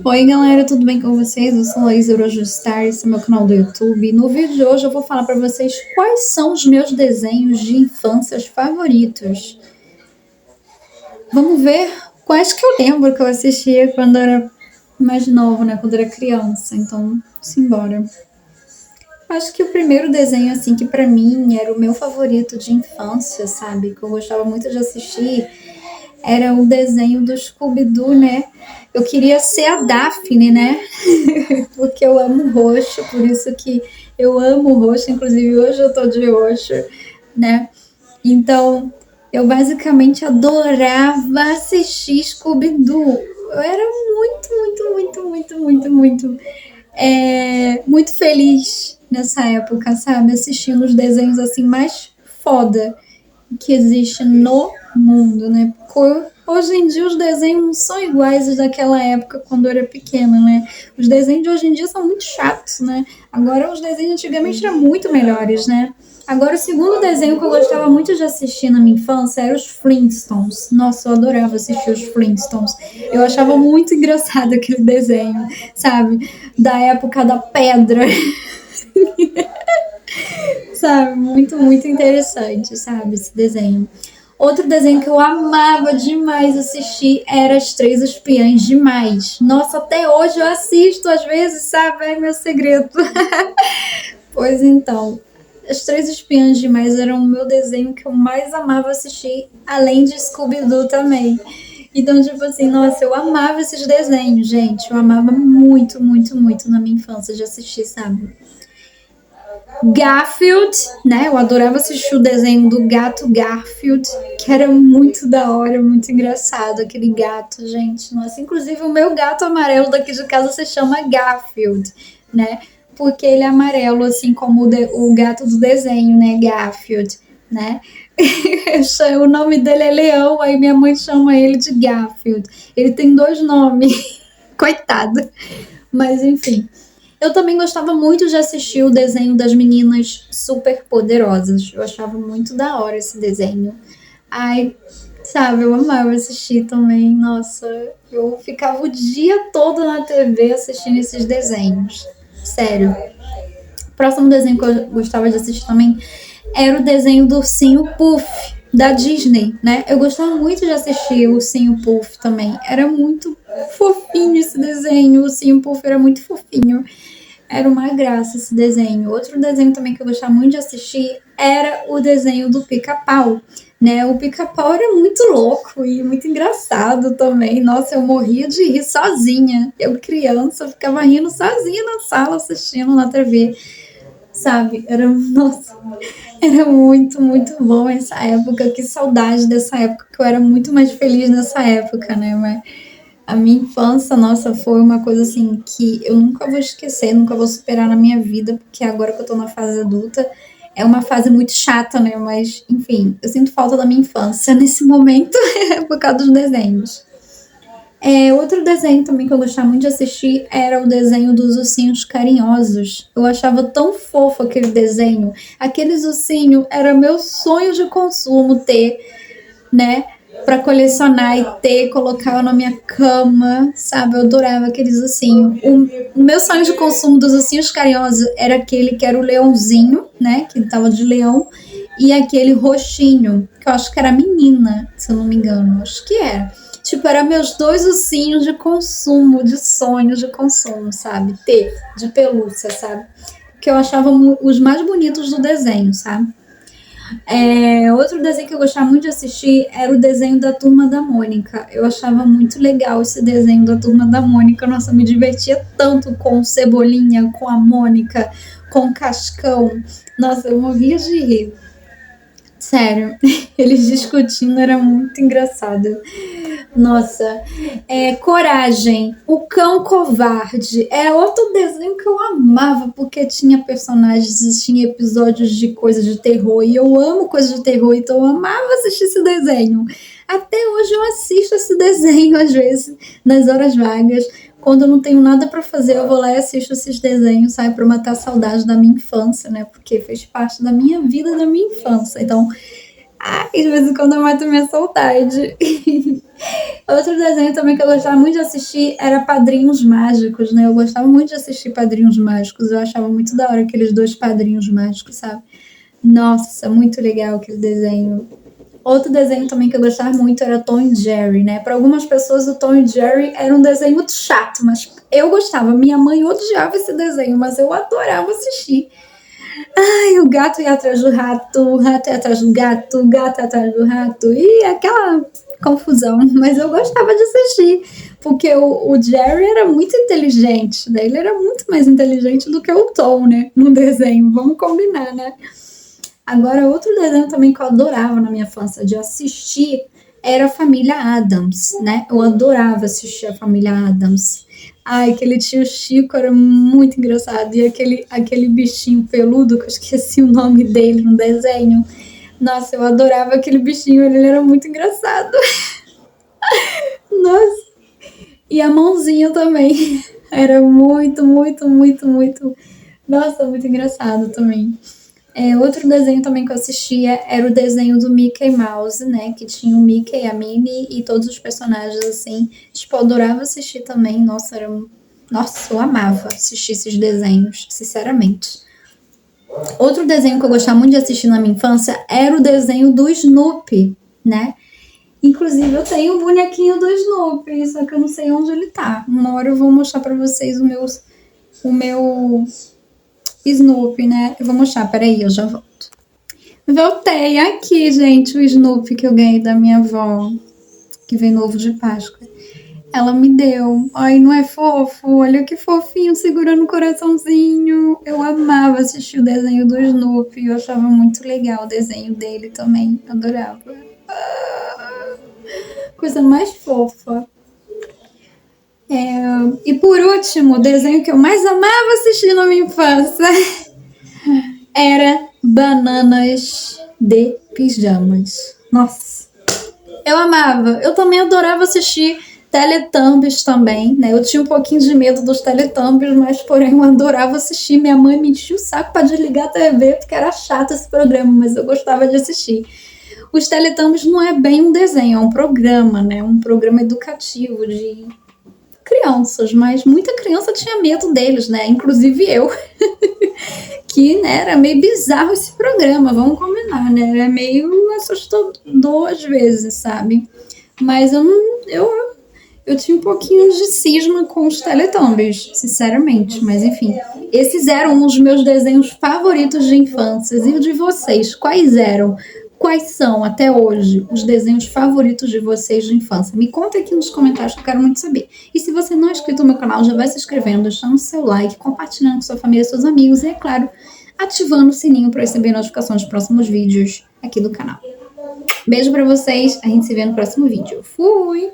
Oi galera, tudo bem com vocês? Eu sou a Laís Eurojustar, esse é meu canal do YouTube. No vídeo de hoje eu vou falar para vocês quais são os meus desenhos de infância favoritos. Vamos ver quais que eu lembro que eu assistia quando era mais novo, né? Quando era criança. Então, simbora. Acho que o primeiro desenho, assim, que pra mim era o meu favorito de infância, sabe? Que eu gostava muito de assistir, era o desenho do Scooby-Doo, né? Eu queria ser a Daphne, né? Porque eu amo roxo, por isso que eu amo roxo, inclusive hoje eu tô de roxo, né? Então, eu basicamente adorava assistir Scooby-Doo. Eu era muito feliz nessa época, sabe? Assistindo os desenhos assim mais foda que existe no mundo, né? Porque hoje em dia os desenhos não são iguais aos daquela época quando eu era pequena, né? Os desenhos de hoje em dia são muito chatos, né? Agora os desenhos antigamente eram muito melhores, né? Agora o segundo desenho que eu gostava muito de assistir na minha infância era os Flintstones. Nossa, eu adorava assistir os Flintstones. Eu achava muito engraçado aquele desenho, sabe? Da época da pedra. Sabe? Muito interessante, sabe? Esse desenho. Outro desenho que eu amava demais assistir era As Três Espiãs Demais. Nossa, até hoje eu assisto às vezes, sabe? É meu segredo. Pois então, As Três Espiãs Demais era o meu desenho que eu mais amava assistir, além de Scooby-Doo também. Então, tipo assim, nossa, eu amava esses desenhos, gente. Eu amava muito na minha infância de assistir, sabe? Garfield, né? Eu adorava assistir o desenho do gato Garfield, que era muito da hora, muito engraçado aquele gato, gente. Nossa, inclusive o meu gato amarelo daqui de casa se chama Garfield, né? Porque ele é amarelo, assim como o gato do desenho, né? Garfield, né? O nome dele é Leão, aí minha mãe chama ele de Garfield. Ele tem dois nomes, coitado. Mas enfim. Eu também gostava muito de assistir o desenho das meninas super poderosas. Eu achava muito da hora esse desenho. Ai, sabe, eu amava assistir também. Nossa, eu ficava o dia todo na TV assistindo esses desenhos. Sério. O próximo desenho que eu gostava de assistir também era o desenho do Ursinho Puff, da Disney, né? Eu gostava muito de assistir o Ursinho Puff também. Era muito fofinho esse desenho. O Ursinho Puff era muito fofinho. Era uma graça esse desenho. Outro desenho também que eu gostava muito de assistir era o desenho do Pica-Pau, né? O Pica-Pau era muito louco e muito engraçado também. Nossa, eu morria de rir sozinha. Eu, criança, ficava rindo sozinha na sala assistindo na TV, sabe? Nossa, era muito bom essa época. Que saudade dessa época, que eu era muito mais feliz nessa época, né? Mas a minha infância, nossa, foi uma coisa assim que eu nunca vou esquecer, nunca vou superar na minha vida, porque agora que eu tô na fase adulta, é uma fase muito chata, né? Mas, enfim, eu sinto falta da minha infância nesse momento por causa dos desenhos. Outro desenho também que eu gostava muito de assistir era o desenho dos ursinhos carinhosos. Eu achava tão fofo aquele desenho. Aqueles ursinhos era meu sonho de consumo ter, né? Pra colecionar e ter, colocar na minha cama, sabe? Eu adorava aqueles ursinhos. O meu sonho de consumo dos ursinhos carinhosos era aquele que era o leãozinho, né? Que tava de leão. E aquele roxinho, que eu acho que era menina, se eu não me engano. Acho que era. Tipo, eram meus dois ursinhos de consumo, de sonho de consumo, sabe? Ter, de pelúcia, sabe? Que eu achava os mais bonitos do desenho, sabe? Outro desenho que eu gostava muito de assistir era o desenho da Turma da Mônica. Eu achava muito legal esse desenho da Turma da Mônica. Nossa, eu me divertia tanto com o Cebolinha, com a Mônica, com o Cascão. Nossa, eu morria de rir. Sério, eles discutindo era muito engraçado. Nossa, Coragem, o Cão Covarde. É outro desenho que eu amava, porque tinha personagens e tinha episódios de coisas de terror. E eu amo coisas de terror, então eu amava assistir esse desenho. Até hoje eu assisto esse desenho, às vezes, nas horas vagas. Quando eu não tenho nada pra fazer, eu vou lá e assisto esses desenhos, sabe? Pra matar a saudade da minha infância, né? Porque fez parte da minha vida, da minha infância. Então, às vezes quando eu mato minha saudade. Outro desenho também que eu gostava muito de assistir era Padrinhos Mágicos, né? Eu gostava muito de assistir Padrinhos Mágicos. Eu achava muito da hora aqueles dois padrinhos mágicos, sabe? Nossa, muito legal aquele desenho. Outro desenho também que eu gostava muito era Tom e Jerry, né? Para algumas pessoas o Tom e Jerry era um desenho muito chato, mas eu gostava. Minha mãe odiava esse desenho, mas eu adorava assistir. Ai, o gato ia atrás do rato, o rato ia atrás do gato, o gato ia atrás do rato. E aquela confusão. Mas eu gostava de assistir, porque o Jerry era muito inteligente, né? Ele era muito mais inteligente do que o Tom, né? No desenho, vamos combinar, né? Agora, outro desenho também que eu adorava na minha infância de assistir era a Família Addams, né? Eu adorava assistir a Família Addams. Ai, aquele tio Chico era muito engraçado. E aquele bichinho peludo, que eu esqueci o nome dele no desenho. Nossa, eu adorava aquele bichinho, ele era muito engraçado. Nossa. E a mãozinha também. Era muito, muito, muito, muito. Nossa, muito engraçado também. Outro desenho também que eu assistia era o desenho do Mickey Mouse, né? Que tinha o Mickey, a Minnie e todos os personagens, assim. Tipo, eu adorava assistir também. Nossa, Nossa, eu amava assistir esses desenhos, sinceramente. Outro desenho que eu gostava muito de assistir na minha infância era o desenho do Snoopy, né? Inclusive, eu tenho um bonequinho do Snoopy, só que eu não sei onde ele tá. Uma hora eu vou mostrar pra vocês o meu Snoopy, né? Eu vou mostrar, peraí, eu já volto. Voltei aqui, gente, o Snoopy que eu ganhei da minha avó, que veio no ovo de Páscoa. Ela me deu. Ai, não é fofo? Olha que fofinho, segurando o coraçãozinho. Eu amava assistir o desenho do Snoopy, eu achava muito legal o desenho dele também, adorava. Coisa mais fofa. E por último, o desenho que eu mais amava assistir na minha infância era Bananas de Pijamas. Nossa, eu amava. Eu também adorava assistir Teletubbies também, né? Eu tinha um pouquinho de medo dos Teletubbies, mas porém eu adorava assistir. Minha mãe me enchia o saco para desligar a TV porque era chato esse programa, mas eu gostava de assistir. Os Teletubbies não é bem um desenho, é um programa, né? Um programa educativo de crianças, mas muita criança tinha medo deles, né? Inclusive eu. Que, né, era meio bizarro esse programa, vamos combinar, né? Era meio assustador às vezes, sabe? Mas eu tinha um pouquinho de cisma com os Teletubbies, sinceramente. Mas enfim, esses eram os meus desenhos favoritos de infância. E o de vocês, quais eram? Quais são, até hoje, os desenhos favoritos de vocês de infância? Me conta aqui nos comentários que eu quero muito saber. E se você não é inscrito no meu canal, já vai se inscrevendo, deixando seu like, compartilhando com sua família e seus amigos e, é claro, ativando o sininho para receber notificações dos próximos vídeos aqui do canal. Beijo pra vocês, a gente se vê no próximo vídeo. Fui!